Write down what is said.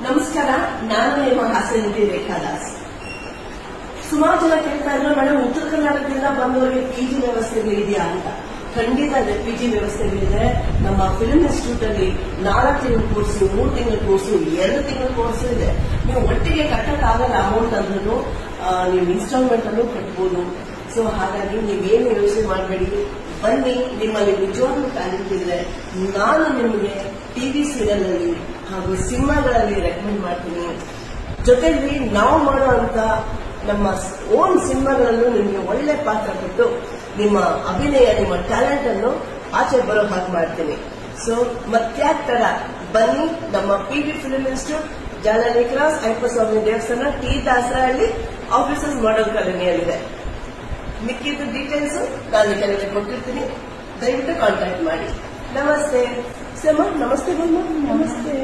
ನಮಸ್ಕಾರ, ನಾನು ನಿಮ್ಮ ಹಾಸ್ಯನಟಿ ರೇಖಾ ದಾಸ್. ಸುಮಾರು ಜನ ಕೇಳ್ತಾ ಇದ್ರು, ಮೇಡಮ್ ಉತ್ತರ ಕರ್ನಾಟಕದಿಂದ ಬಂದವರಿಗೆ ಪಿಜಿ ವ್ಯವಸ್ಥೆಗಳಿದೆಯಾ ಅಂತ. ಖಂಡಿತ ಇದೆ, ಪಿಜಿ ವ್ಯವಸ್ಥೆಗಳಿದೆ. ನಮ್ಮ ಫಿಲ್ಮ್ ಇನ್ಸ್ಟಿಟ್ಯೂಟ್ ಅಲ್ಲಿ 4 ತಿಂಗಳ ಕೋರ್ಸ್, 3 ತಿಂಗಳ ಕೋರ್ಸ್, 2 ತಿಂಗಳ ಕೋರ್ಸ್ ಇದೆ. ನೀವು ಒಟ್ಟಿಗೆ ಕಟ್ಟಕ್ಕಾಗಲ್ಲ ಅಮೌಂಟ್ ಅಂದ್ರೂ ನೀವು ಇನ್ಸ್ಟಾಲ್ಮೆಂಟ್ ಅನ್ನು ಕಟ್ಬೋದು. ಸೊ ಹಾಗಾಗಿ ನೀವೇನು ಯೋಚನೆ ಮಾಡಬೇಡಿ, ಬನ್ನಿ. ನಿಮ್ಮಲ್ಲಿ ನಿಜವಾಗ್ಲೂ ಟ್ಯಾಲೆಂಟ್ ಇದ್ರೆ ನಾನು ನಿಮಗೆ ಟಿವಿ ಸೀರಿಯಲ್ ಅಲ್ಲಿ ಹಾಗೂ ಸಿನಿಮಾಗಳಲ್ಲಿ ರೆಕಮೆಂಡ್ ಮಾಡ್ತೀನಿ. ಜೊತೆಲಿ ನಾವು ಮಾಡುವಂತ ನಮ್ಮ ಓನ್ ಸಿನಿಮಾಗಳಲ್ಲೂ ನಿಮಗೆ ಒಳ್ಳೆ ಪಾತ್ರ ಕೊಟ್ಟು ನಿಮ್ಮ ಅಭಿನಯ, ನಿಮ್ಮ ಟ್ಯಾಲೆಂಟ್ ಅನ್ನು ಆಚೆ ಬರೋ ಹಾಗೆ ಮಾಡ್ತೀನಿ. ಸೊ ಮತ್ಯಾಕ್ ತಡ, ಬನ್ನಿ. ನಮ್ಮ ಪಿವಿ ಫಿಲ್ಮ್ ಇನ್ಸ್ಟಿಟ್ಯೂಟ್, ಜಾಲನಿ ಕ್ರಾಸ್, ಅಯ್ಯಪ್ಪಸ್ವಾಮಿ ದೇವಸ್ಥಾನ, ಟಿ ದಾಸರಹಳ್ಳಿ, ಆಫೀಸರ್ಸ್ ಮಾಡಲ್ ಕಾಲೋನಿಯಲ್ಲಿದೆ. ಮಿಕ್ಕಿದ ಡೀಟೇಲ್ಸ್ ನಾನು ಕೆಳಗೆ ಕೊಟ್ಟಿರ್ತೀನಿ, ದಯವಿಟ್ಟು ಕಾಂಟ್ಯಾಕ್ಟ್ ಮಾಡಿ. ನಮಸ್ತೆ ಸಮ. ನಮಸ್ತೆ ಬಮ್ಮ. ನಮಸ್ತೆ.